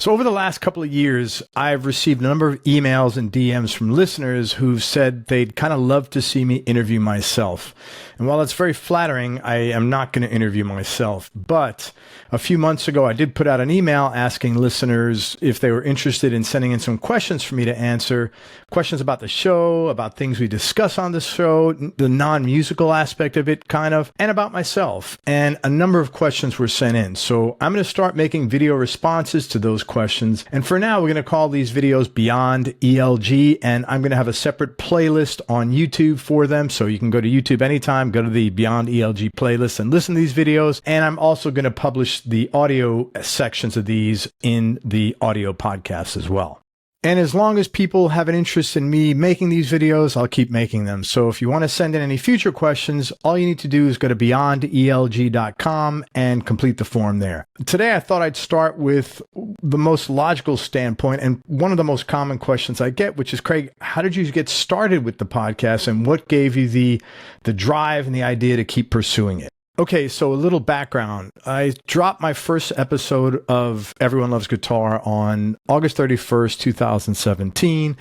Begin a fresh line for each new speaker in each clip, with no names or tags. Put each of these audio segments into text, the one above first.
So over the last couple of years, I've received a number of emails and DMs from listeners who've said they'd kind of love to see me interview myself. And while that's very flattering, I am not going to interview myself. But a few months ago, I did put out an email asking listeners if they were interested in sending in some questions for me to answer. Questions about the show, about things we discuss on the show, the non-musical aspect of it, kind of, and about myself. And a number of questions were sent in. So I'm going to start making video responses to those questions. And for now, we're going to call these videos Beyond ELG. And I'm going to have a separate playlist on YouTube for them. So you can go to YouTube anytime, go to the Beyond ELG playlist and listen to these videos. And I'm also going to publish the audio sections of these in the audio podcast as well. And as long as people have an interest in me making these videos, I'll keep making them. So if you want to send in any future questions, all you need to do is go to beyondelg.com and complete the form there. Today, I thought I'd start with the most logical standpoint and one of the most common questions I get, which is, Craig, how did you get started with the podcast and what gave you the drive and the idea to keep pursuing it? Okay, so a little background. I dropped my first episode of Everyone Loves Guitar on August 31st, 2017,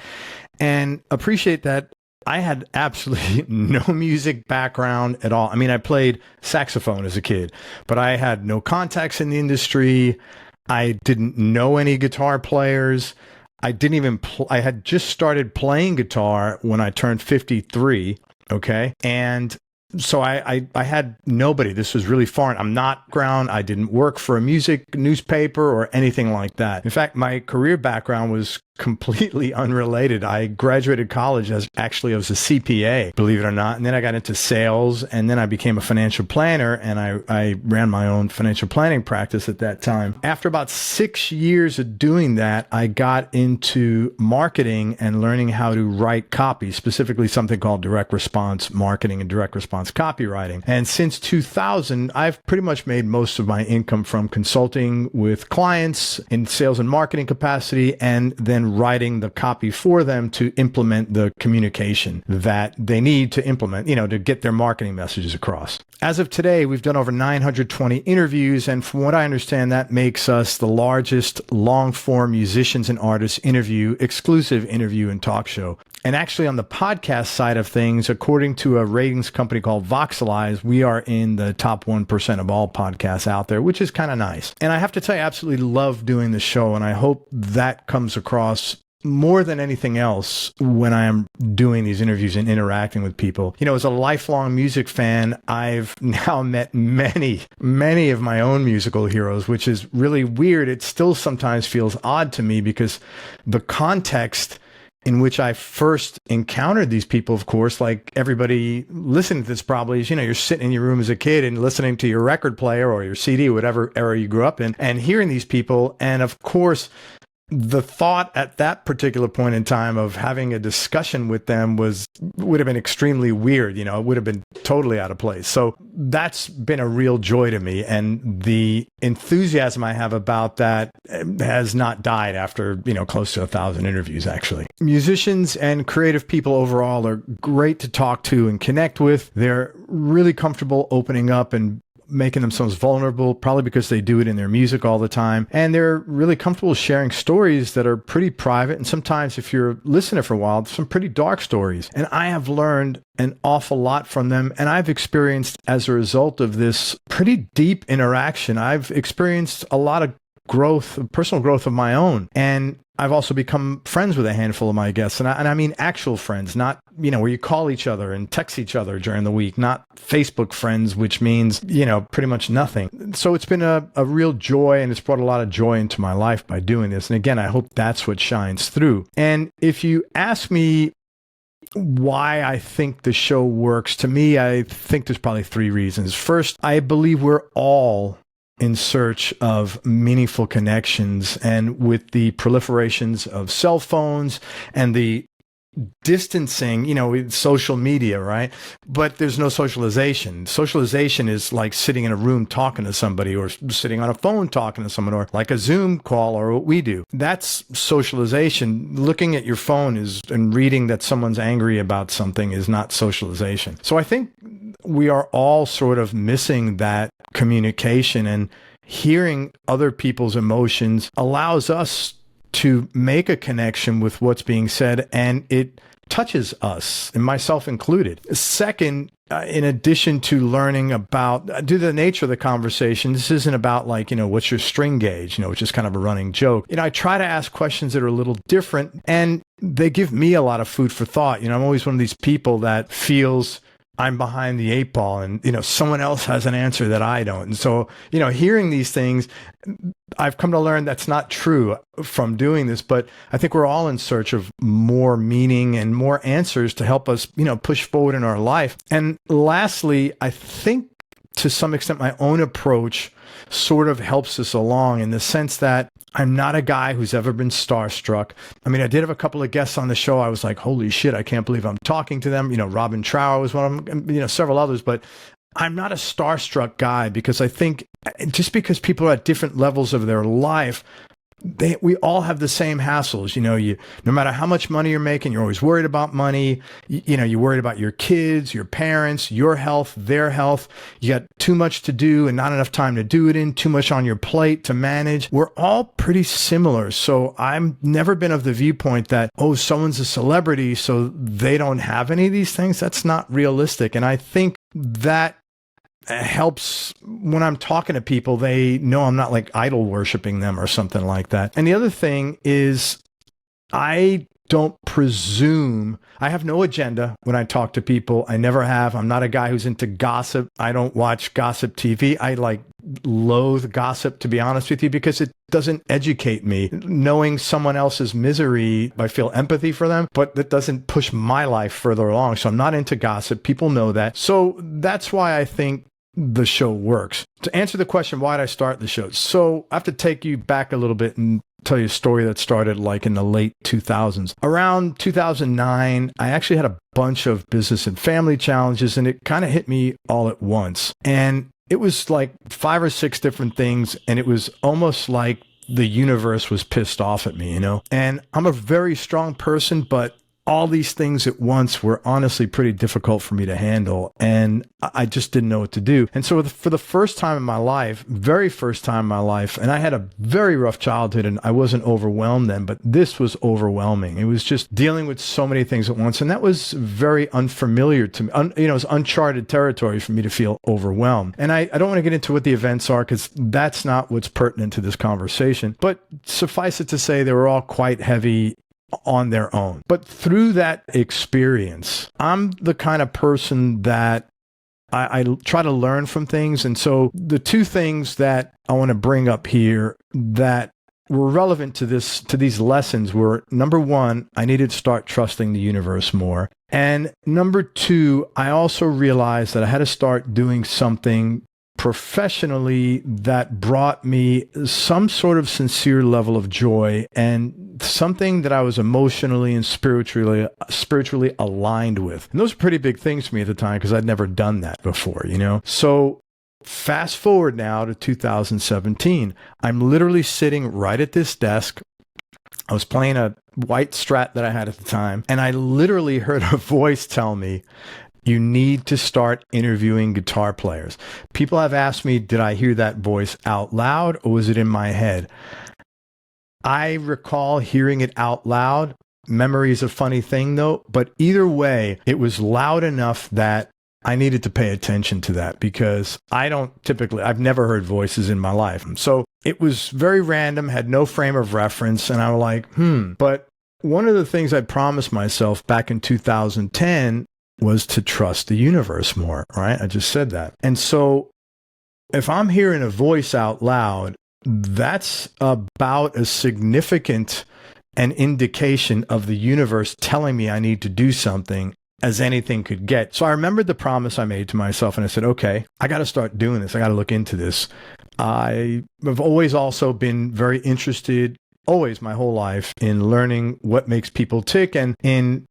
and appreciate that I had absolutely no music background at all. I mean, I played saxophone as a kid, but I had no contacts in the industry. I didn't know any guitar players. I didn't even, I had just started playing guitar when I turned 53, okay? And so I had nobody. This was really foreign. I'm not ground. I didn't work for a music newspaper or anything like that. In fact, my career background was completely unrelated. I graduated college as a CPA, believe it or not. And then I got into sales and then I became a financial planner and I ran my own financial planning practice at that time. After about 6 years of doing that, I got into marketing and learning how to write copy, specifically something called direct response marketing and direct response copywriting. And since 2000, I've pretty much made most of my income from consulting with clients in sales and marketing capacity and then writing the copy for them to implement the communication that they need to implement, to get their marketing messages across. As of today, we've done over 920 interviews, and from what I understand, that makes us the largest long-form musicians and artists exclusive interview and talk show. And actually on the podcast side of things, according to a ratings company called Voxelize, we are in the top 1% of all podcasts out there, which is kind of nice. And I have to tell you, I absolutely love doing the show, and I hope that comes across more than anything else when I am doing these interviews and interacting with people. As a lifelong music fan, I've now met many of my own musical heroes, which is really weird. It still sometimes feels odd to me because the context in which I first encountered these people, of course, like everybody listening to this probably is, you're sitting in your room as a kid and listening to your record player or your CD, whatever era you grew up in, and hearing these people. And of course, the thought at that particular point in time of having a discussion with them would have been extremely weird. It would have been totally out of place. So that's been a real joy to me. And the enthusiasm I have about that has not died after, close to 1,000 interviews, actually. Musicians and creative people overall are great to talk to and connect with. They're really comfortable opening up and making themselves vulnerable, probably because they do it in their music all the time. And they're really comfortable sharing stories that are pretty private. And sometimes if you're a listener for a while, some pretty dark stories. And I have learned an awful lot from them. And I've experienced, as a result of this pretty deep interaction, I've experienced a lot of growth, personal growth of my own. And I've also become friends with a handful of my guests. And I mean actual friends, not, where you call each other and text each other during the week, not Facebook friends, which means, pretty much nothing. So it's been a real joy, and it's brought a lot of joy into my life by doing this. And again, I hope that's what shines through. And if you ask me why I think the show works, to me, I think there's probably 3 reasons. First, I believe we're all in search of meaningful connections, and with the proliferations of cell phones and the distancing, with social media, right? But there's no socialization. Socialization is like sitting in a room talking to somebody, or sitting on a phone talking to someone, or like a Zoom call, or what we do. That's socialization. Looking at your phone and reading that someone's angry about something is not socialization. So I think we are all sort of missing that communication. And hearing other people's emotions allows us to make a connection with what's being said, and it touches us, and myself included. Second, in addition to learning about due to the nature of the conversation, this isn't about like, what's your string gauge, which is kind of a running joke. I try to ask questions that are a little different, and they give me a lot of food for thought. I'm always one of these people that feels I'm behind the eight ball, and someone else has an answer that I don't. And so, hearing these things, I've come to learn that's not true from doing this, but I think we're all in search of more meaning and more answers to help us, push forward in our life. And lastly, I think to some extent, my own approach sort of helps us along in the sense that I'm not a guy who's ever been starstruck. I mean, I did have a couple of guests on the show. I was like, holy shit, I can't believe I'm talking to them. Robin Trower was one of them, several others, but I'm not a starstruck guy because I think just because people are at different levels of their life, we all have the same hassles. No matter how much money you're making, you're always worried about money. You're worried about your kids, your parents, your health, their health. You got too much to do and not enough time to do it in, too much on your plate to manage. We're all pretty similar. So I've never been of the viewpoint that, someone's a celebrity, so they don't have any of these things. That's not realistic. And I think that helps when I'm talking to people. They know I'm not like idol worshiping them or something like that. And the other thing is I don't presume. I have no agenda when I talk to people. I never have. I'm not a guy who's into gossip. I don't watch gossip TV. I loathe gossip, to be honest with you, because it doesn't educate me. Knowing someone else's misery, I feel empathy for them, but that doesn't push my life further along. So I'm not into gossip. People know that. So that's why I think the show works. To answer the question, why did I start the show? So I have to take you back a little bit and tell you a story that started in the late 2000s. Around 2009, I actually had a bunch of business and family challenges, and it kind of hit me all at once. And it was like 5 or 6 different things, and it was almost like the universe was pissed off at me, And I'm a very strong person, but all these things at once were honestly pretty difficult for me to handle, and I just didn't know what to do. And so for the first time in my life, very first time in my life, and I had a very rough childhood and I wasn't overwhelmed then, but this was overwhelming. It was just dealing with so many things at once, and that was very unfamiliar to me. It was uncharted territory for me to feel overwhelmed. And I don't want to get into what the events are because that's not what's pertinent to this conversation, but suffice it to say they were all quite heavy on their own. But through that experience, I'm the kind of person that I try to learn from things. And so the 2 things that I want to bring up here that were relevant to these lessons were, number 1, I needed to start trusting the universe more. And number 2, I also realized that I had to start doing something professionally that brought me some sort of sincere level of joy and something that I was emotionally and spiritually aligned with. And those are pretty big things for me at the time because I'd never done that before, So fast forward now to 2017. I'm literally sitting right at this desk. I was playing a white Strat that I had at the time, and I literally heard a voice tell me, you need to start interviewing guitar players. People have asked me, did I hear that voice out loud or was it in my head? I recall hearing it out loud. Memory is a funny thing though, but either way, it was loud enough that I needed to pay attention to that because I've never heard voices in my life. So it was very random, had no frame of reference, and I was like, But one of the things I promised myself back in 2010 was to trust the universe more, right? I just said that. And so if I'm hearing a voice out loud, that's about as significant an indication of the universe telling me I need to do something as anything could get. So I remembered the promise I made to myself and I said, okay, I got to start doing this. I got to look into this. I have always also been very interested, always my whole life, in learning what makes people tick and in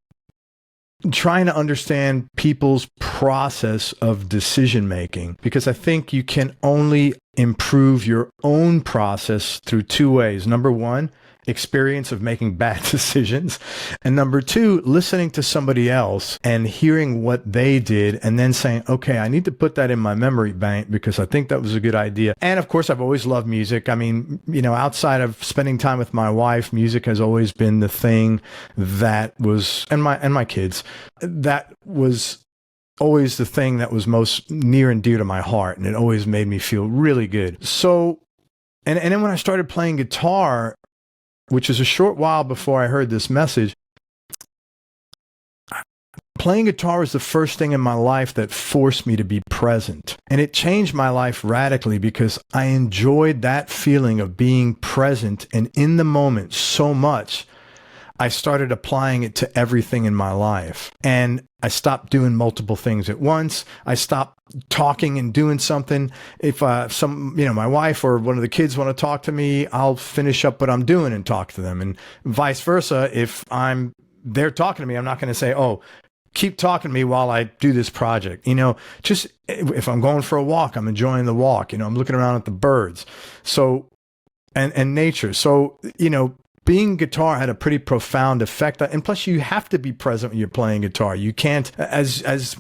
trying to understand people's process of decision making, because I think you can only improve your own process through two ways. Number one, experience of making bad decisions. And number two, listening to somebody else and hearing what they did and then saying, okay, I need to put that in my memory bank because I think that was a good idea. And of course, I've always loved music. I mean, outside of spending time with my wife, music has always been the thing that was, and my kids, that was always the thing that was most near and dear to my heart. And it always made me feel really good. So, and then when I started playing guitar, which is a short while before I heard this message, playing guitar was the first thing in my life that forced me to be present. And it changed my life radically because I enjoyed that feeling of being present and in the moment so much. I started applying it to everything in my life. And I stopped doing multiple things at once. I stopped talking and doing something. If my wife or one of the kids want to talk to me, I'll finish up what I'm doing and talk to them. And vice versa. If they're talking to me, I'm not going to say, oh, keep talking to me while I do this project. Just if I'm going for a walk, I'm enjoying the walk. I'm looking around at the birds. So, and nature. So, being guitar had a pretty profound effect. And plus you have to be present when you're playing guitar. You can't,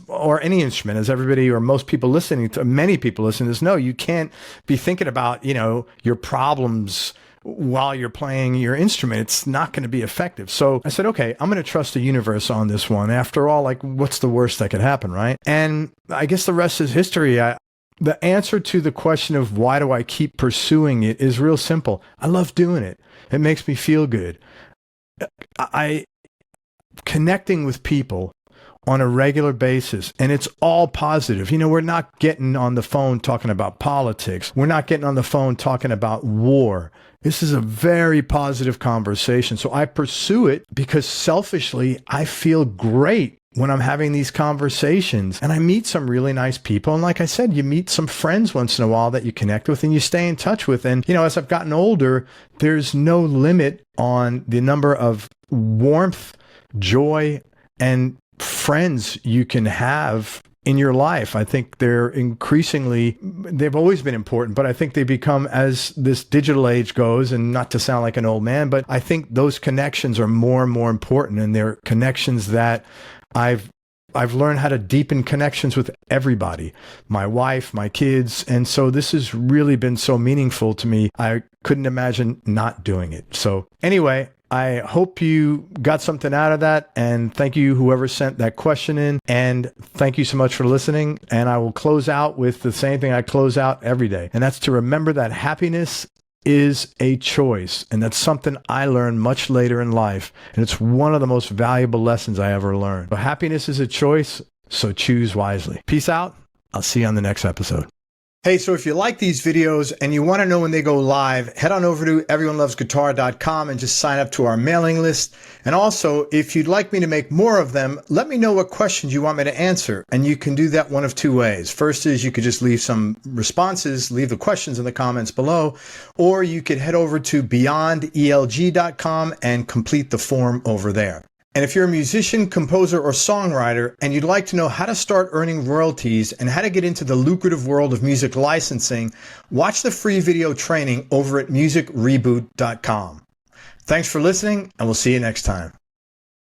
or any instrument, as everybody or most people listening to, many people listening to this know, you can't be thinking about, your problems while you're playing your instrument. It's not going to be effective. So I said, okay, I'm going to trust the universe on this one. After all, what's the worst that could happen, right? And I guess the rest is history. The answer to the question of why do I keep pursuing it is real simple. I love doing it. It makes me feel good. Connecting with people on a regular basis, and it's all positive. We're not getting on the phone talking about politics. We're not getting on the phone talking about war. This is a very positive conversation. So I pursue it because selfishly, I feel great when I'm having these conversations, and I meet some really nice people. And like I said, you meet some friends once in a while that you connect with and you stay in touch with. And, as I've gotten older, there's no limit on the number of warmth, joy, and friends you can have in your life. I think they've always been important, but I think they become, as this digital age goes, and not to sound like an old man, but I think those connections are more and more important, and they're connections that I've learned how to deepen connections with everybody, my wife, my kids. And so this has really been so meaningful to me. I couldn't imagine not doing it. So anyway, I hope you got something out of that. And thank you, whoever sent that question in. And thank you so much for listening. And I will close out with the same thing I close out every day. And that's to remember that happiness is a choice. And that's something I learned much later in life. And it's one of the most valuable lessons I ever learned. But happiness is a choice, so choose wisely. Peace out. I'll see you on the next episode. Hey, so if you like these videos and you want to know when they go live, head on over to EveryoneLovesGuitar.com and just sign up to our mailing list. And also, if you'd like me to make more of them, let me know what questions you want me to answer. And you can do that one of two ways. First is you could just leave some responses, leave the questions in the comments below, or you could head over to BeyondELG.com and complete the form over there. And if you're a musician, composer, or songwriter, and you'd like to know how to start earning royalties and how to get into the lucrative world of music licensing, watch the free video training over at musicreboot.com. Thanks for listening, and we'll see you next time.